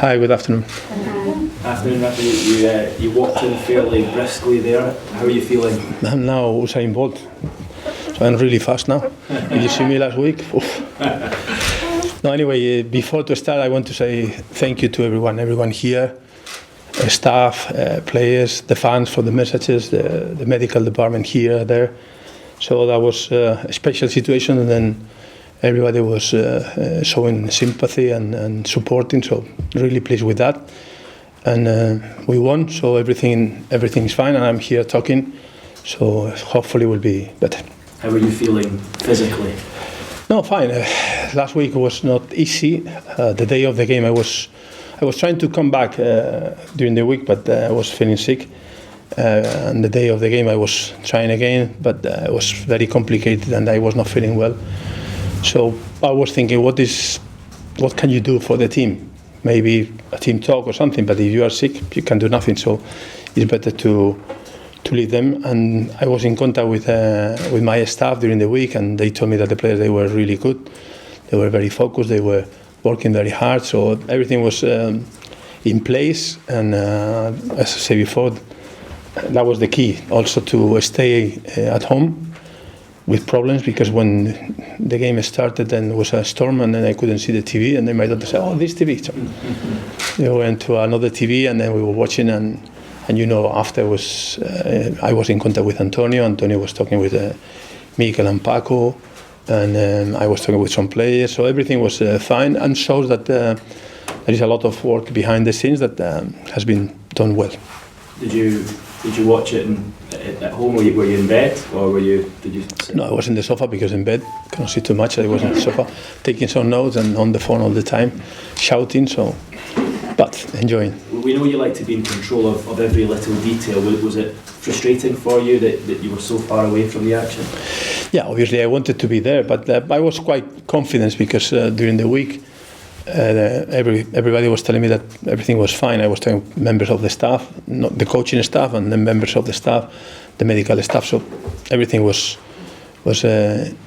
Hi, good afternoon. Afternoon, Rafa. You walked in fairly briskly there. How are you feeling? I'm now Usain Bolt, so I'm really fast now. Did you see me last week? No, anyway, before to start, I want to say thank you to everyone here, staff, players, the fans for the messages, the medical department here, there. So that was a special situation, and then everybody was showing sympathy and supporting, so really pleased with that. And we won, so everything is fine, and I'm here talking, so hopefully will be better. How are you feeling physically? No, fine. Last week was not easy. The day of the game, I was trying to come back during the week, but I was feeling sick. And the day of the game, I was trying again, but it was very complicated, and I was not feeling well. So I was thinking, what can you do for the team? Maybe a team talk or something, but if you are sick, you can do nothing. So it's better to leave them. And I was in contact with my staff during the week, and they told me that the players, they were really good. They were very focused. They were working very hard. So everything was in place. And as I said before, that was the key. Also to stay at home with problems, because when the game started, then there was a storm, and then I couldn't see the TV, and then my daughter said, "Oh, this TV." So we went to another TV, and then we were watching, and afterwards I was in contact with Antonio. Antonio was talking with Mikel and Paco, and I was talking with some players. So everything was fine, and shows that there is a lot of work behind the scenes that has been done well. Did you watch it at home? Were you in bed, or did you sit? No, I was in the sofa, because in bed cannot see too much. I was in the sofa taking some notes and on the phone all the time, shouting. So, but enjoying. We know you like to be in control of every little detail. Was it frustrating for you that you were so far away from the action? Yeah, obviously I wanted to be there, but I was quite confident, because during the week everybody was telling me that everything was fine. I was telling members of the staff, not the coaching staff, and the members of the staff, the medical staff. So everything was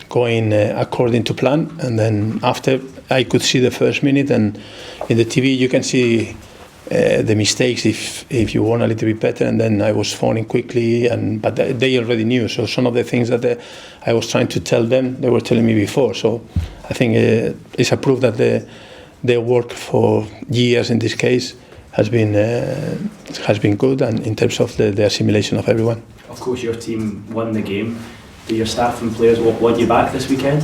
going according to plan. And then after, I could see the first minute, and in the TV you can see the mistakes if you want a little bit better. And then I was phoning quickly, but they already knew. So some of the things that I was trying to tell them, they were telling me before. So I think it's a proof that their work for years in this case has been good, and in terms of the assimilation of everyone. Of course, your team won the game. Do your staff and players want you back this weekend?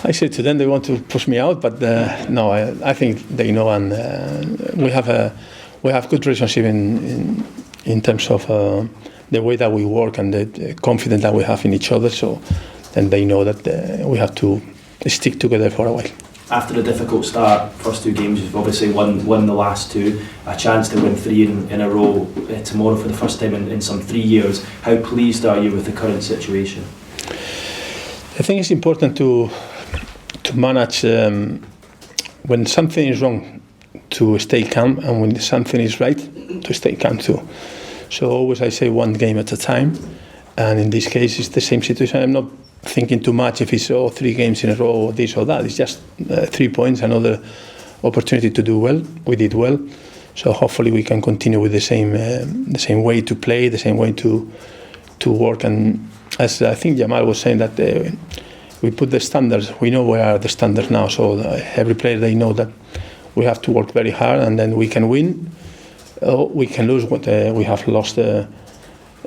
I said to them they want to push me out, but no, I think they know, and we have good relationship in terms of the way that we work and the confidence that we have in each other. So then they know that we have to stick together for a while. After a difficult start, first two games, you've obviously won the last two. A chance to win three in a row tomorrow for the first time in some 3 years. How pleased are you with the current situation? I think it's important to manage when something is wrong, to stay calm, and when something is right, to stay calm too. So always I say one game at a time, and in this case it's the same situation. I'm not thinking too much if it's 3 games in a row or this or that. It's just 3 points, another opportunity to do well. We did well, so hopefully we can continue with the same way to play, the same way to work. And as I think Jamal was saying, that we put the standards. We know where are the standards now. So every player, they know that we have to work very hard, and then we can win, or we can lose. We have lost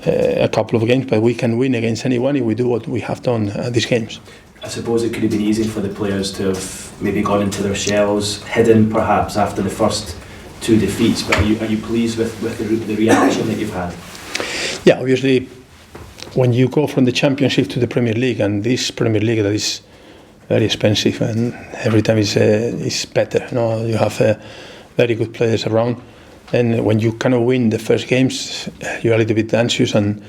a couple of games, but we can win against anyone if we do what we have done these games. I suppose it could have been easy for the players to have maybe gone into their shells, hidden perhaps after the first 2 defeats, but are you pleased with the reaction that you've had? Yeah, obviously when you go from the Championship to the Premier League, and this Premier League that is very expensive, and every time it's better. You have very good players around, and when you cannot win the first games, you're a little bit anxious and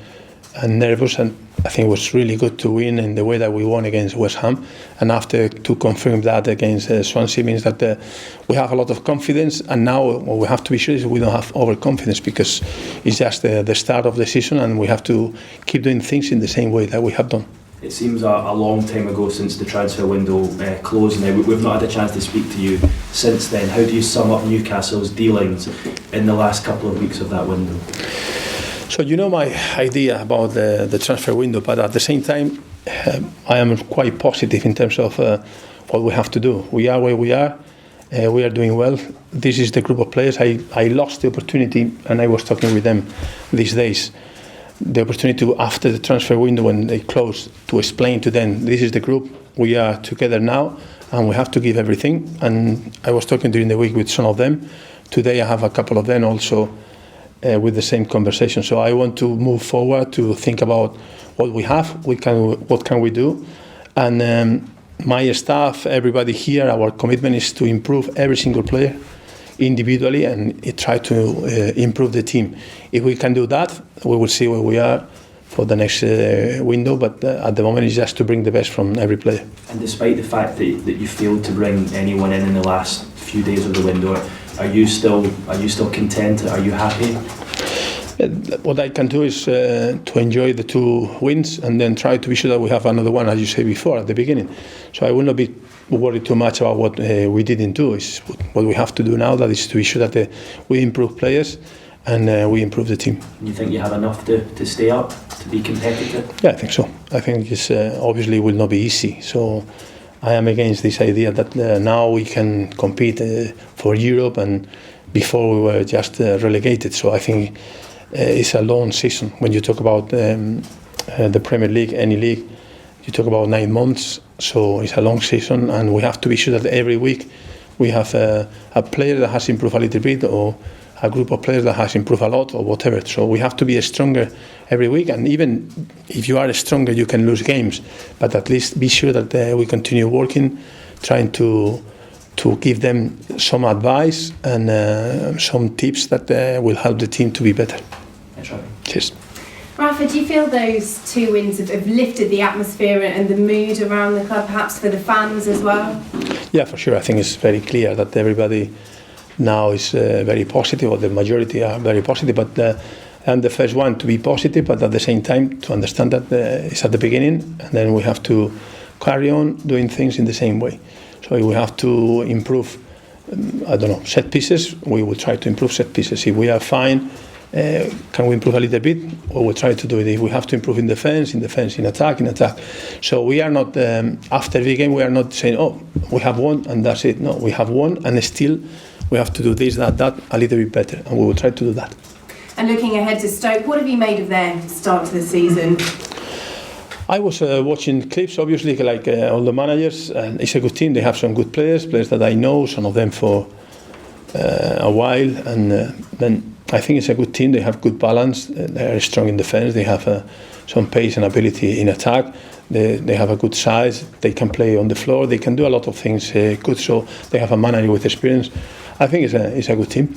nervous. And I think it was really good to win in the way that we won against West Ham, and after to confirm that against Swansea means that we have a lot of confidence. And now what we have to be sure is we don't have overconfidence, because it's just the start of the season, and we have to keep doing things in the same way that we have done. It seems a long time ago since the transfer window closed. Now, we've not had a chance to speak to you since then. How do you sum up Newcastle's dealings in the last couple of weeks of that window? So you know my idea about the transfer window, but at the same time, I am quite positive in terms of what we have to do. We are where we are. We are doing well. This is the group of players. I lost the opportunity, and I was talking with them these days, the opportunity to, after the transfer window when they closed, to explain to them, this is the group, we are together now, and we have to give everything. And I was talking during the week with some of them. Today I have a couple of them also with the same conversation. So I want to move forward to think about what we have, what can we do. And my staff, everybody here, our commitment is to improve every single player individually and try to improve the team. If we can do that, we will see where we are for the next window, but at the moment it's just to bring the best from every player. And despite the fact that you failed to bring anyone in the last few days of the window, are you still content? Are you happy? What I can do is to enjoy the 2 wins and then try to be sure that we have another one, as you said before at the beginning. So I will not be worried too much about what we didn't do. It's what we have to do now, that is to be sure that we improve players and we improve the team. You think you have enough to stay up, to be competitive? Yeah, I think so. I think it's obviously will not be easy. So I am against this idea that now we can compete for Europe, and before we were just relegated. So I think it's a long season. When you talk about the Premier League, any league, you talk about 9 months. So it's a long season, and we have to be sure that every week we have a player that has improved a little bit, or a group of players that has improved a lot, or whatever. So we have to be stronger every week, and even if you are stronger, you can lose games. But at least be sure that we continue working, trying to give them some advice and some tips that will help the team to be better. Thanks, Rafa. Cheers. Rafa, do you feel those 2 wins have lifted the atmosphere and the mood around the club, perhaps for the fans as well? Yeah, for sure. I think it's very clear that everybody now is very positive, or the majority are very positive. But I'm the first one to be positive, but at the same time to understand that it's at the beginning, and then we have to carry on doing things in the same way. So if we have to improve, set pieces, we will try to improve set pieces. If we are fine, can we improve a little bit? Or we'll try to do it. If we have to improve in defense, in attack. So we are not, after the game, we are not saying, we have won and that's it. No, we have won, and still we have to do this, that a little bit better, and we will try to do that. And looking ahead to Stoke, what have you made of their start to the season? I was watching clips, obviously, like all the managers, and it's a good team. They have some good players that I know, some of them for a while, and then I think it's a good team. They have good balance. They are strong in defence. They have some pace and ability in attack. They have a good size. They can play on the floor. They can do a lot of things good. So they have a manager with experience. I think it's a good team.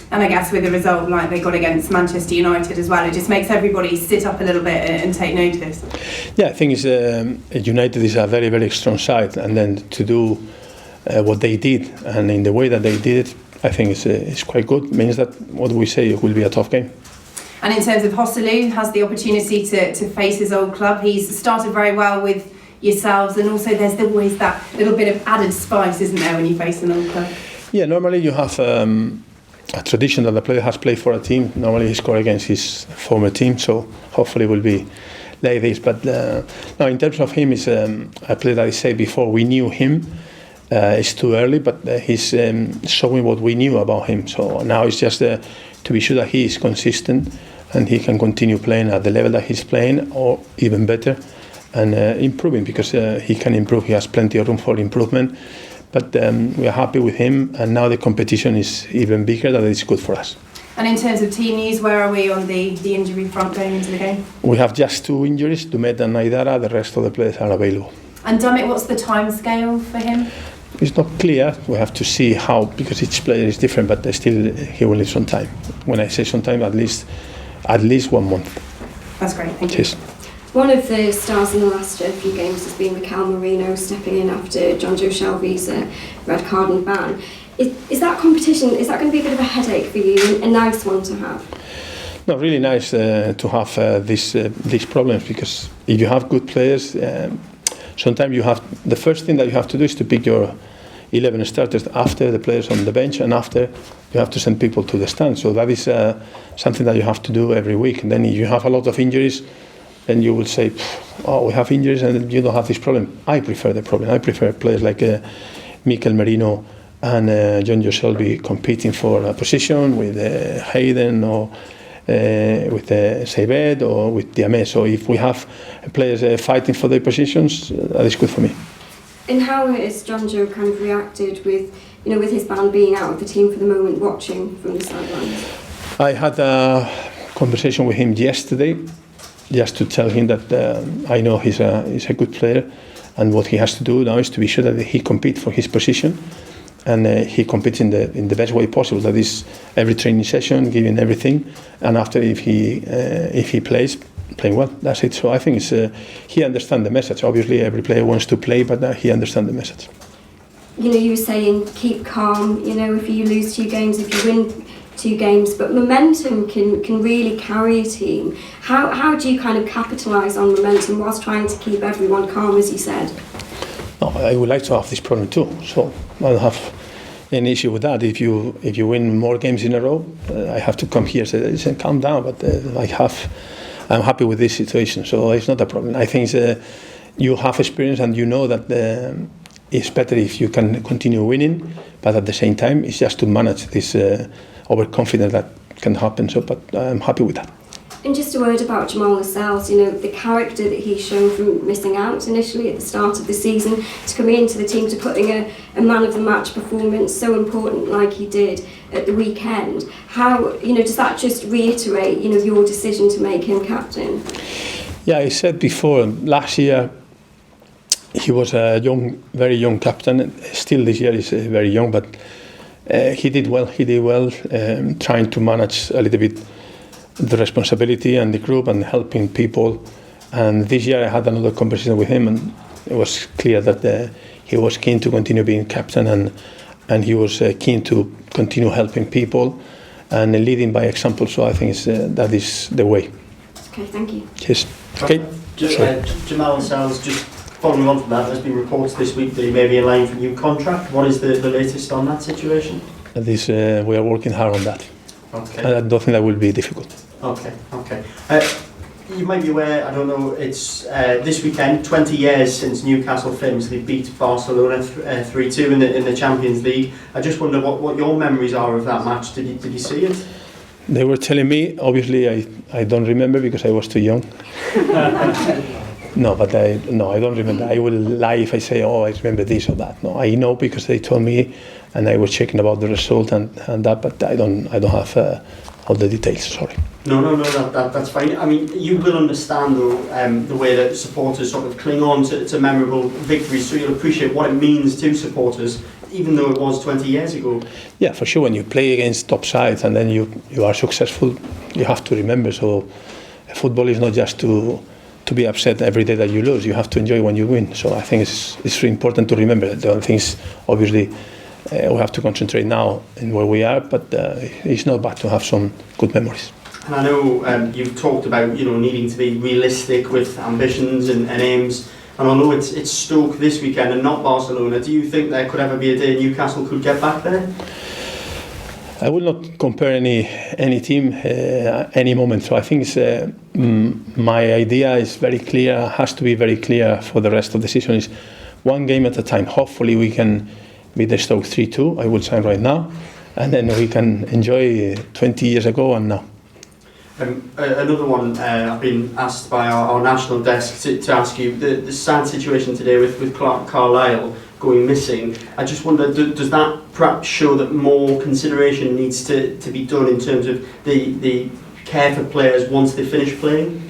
And I guess with a result like they got against Manchester United as well, it just makes everybody sit up a little bit and take notice. Yeah, I think United is a very, very strong side, and then to do what they did and in the way that they did it, I think it's quite good. It means that what we say, it will be a tough game. And in terms of Joselu, has the opportunity to face his old club. He's started very well with yourselves, and also there's always that little bit of added spice, isn't there, when you face an old club? Yeah, normally you have a tradition that the player has played for a team. Normally he scored against his former team, so hopefully it will be like this. But no, in terms of him, it's a player that I said before, we knew him. It's too early, but he's showing what we knew about him. So now it's just to be sure that he is consistent and he can continue playing at the level that he's playing, or even better, and improving, because he can improve. He has plenty of room for improvement. But we are happy with him, and now the competition is even bigger. That is good for us. And in terms of team news, where are we on the injury front going into the game? We have just 2 injuries, Dumet and Aidara. The rest of the players are available. And Dummett, what's the time scale for him? It's not clear. We have to see how, because each player is different, but still he will need some time. When I say some time, at least 1 month. That's great, thank you. Cheers. One of the stars in the last few games has been Rafael Benitez stepping in after John Joe Shelby's red card and ban. Is that competition, is that going to be a bit of a headache for you, a nice one to have? No, really nice to have these problems, because if you have good players, sometimes you have, the first thing that you have to do is to pick your 11 starters after the players on the bench, and after you have to send people to the stand. So that is something that you have to do every week. And then if you have a lot of injuries, then you will say, oh, we have injuries and you don't have this problem. I prefer the problem. I prefer players like Mikel Merino and John Joe Shelby competing for a position with Hayden or with Seibed or with Diame. So if we have players fighting for their positions, that is good for me. And how has John Joe kind of reacted with, with his ban being out of the team for the moment, watching from the sidelines? I had a conversation with him yesterday, just to tell him that I know he's a good player, and what he has to do now is to be sure that he competes for his position, and he competes in the best way possible. That is every training session, giving everything, and after if he plays, playing well. That's it. So I think he understands the message. Obviously, every player wants to play, but he understands the message. You were saying keep calm. If you lose 2 games, if you win 2 games, but momentum can really carry a team. How do you kind of capitalise on momentum whilst trying to keep everyone calm, as you said? No, I would like to have this problem too. So I don't have any issue with that. If you win more games in a row, I have to come here and say calm down. But I'm happy with this situation, so it's not a problem. I think you have experience and you know that it's better if you can continue winning, but at the same time, it's just to manage this overconfidence that can happen. So, but I'm happy with that. And just a word about Jamal Lascelles, the character that he's shown from missing out initially at the start of the season to coming into the team, to putting a man of the match performance so important like he did at the weekend. How, does that just reiterate, your decision to make him captain? Yeah, I said before, last year he was a very young captain. Still this year he's very young, but he did well. He did well, trying to manage a little bit the responsibility and the group and helping people. And this year I had another conversation with him, and it was clear that he was keen to continue being captain, and he was keen to continue helping people and leading by example. So I think that is the way. Okay, thank you. Yes. Okay. Jamal Lascelles, just following on from that, there's been reports this week that he may be in line for a new contract. What is the latest on that situation? We are working hard on that. Okay. And I don't think that will be difficult. Okay. You might be aware, I don't know, it's this weekend, 20 years since Newcastle famously beat Barcelona 3-2 in the Champions League. I just wonder what your memories are of that match. Did you see it? They were telling me, obviously I don't remember because I was too young. No, but I don't remember. I will lie if I say, I remember this or that. No, I know because they told me, and I was checking about the result and that, but I don't have all the details. Sorry. No, that's fine. I mean, you will understand though the way that supporters sort of cling on to memorable victories, so you'll appreciate what it means to supporters, even though it was 20 years ago. Yeah, for sure. When you play against top sides and then you are successful, you have to remember. So football is not just to be upset every day that you lose. You have to enjoy when you win. So I think it's really important to remember. The other things, obviously, we have to concentrate now in where we are, but it's not bad to have some good memories. And I know you've talked about needing to be realistic with ambitions and aims. And although it's Stoke this weekend and not Barcelona, do you think there could ever be a day Newcastle could get back there? I will not compare any team any moment. So I think my idea is very clear, has to be very clear for the rest of the season. Is one game at a time. Hopefully we can beat the Stoke 3-2. I will sign right now, and then we can enjoy 20 years ago and now. Another one I've been asked by our national desk to ask you, the sad situation today with Carlisle going missing. I just wonder, does that perhaps show that more consideration needs to be done in terms of the care for players once they finish playing?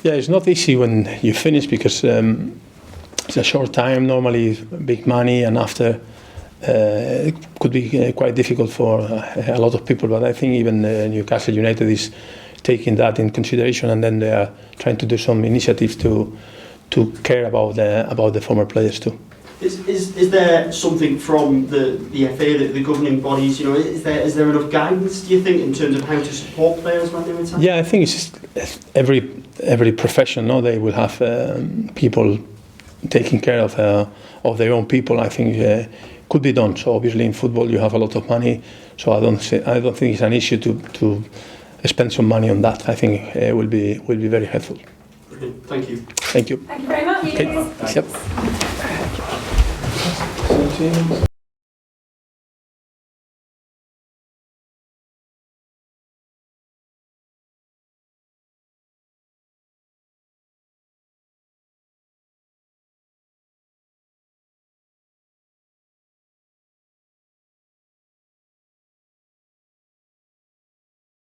Yeah, it's not easy when you finish because it's a short time. Normally, big money, and after it could be quite difficult for a lot of people. But I think even Newcastle United is taking that in consideration, and then they are trying to do some initiatives to care about the former players too. Is there something from the FA, the governing bodies? You know, is there enough guidance, do you think, in terms of how to support players when they retire? Yeah, I think it's just every profession. No, they will have people taking care of their own people. I think could be done. So obviously in football you have a lot of money, so I don't think it's an issue to spend some money on that. I think it will be very helpful. Brilliant. Thank you. Thank you. Thank you very much. Okay. Yep.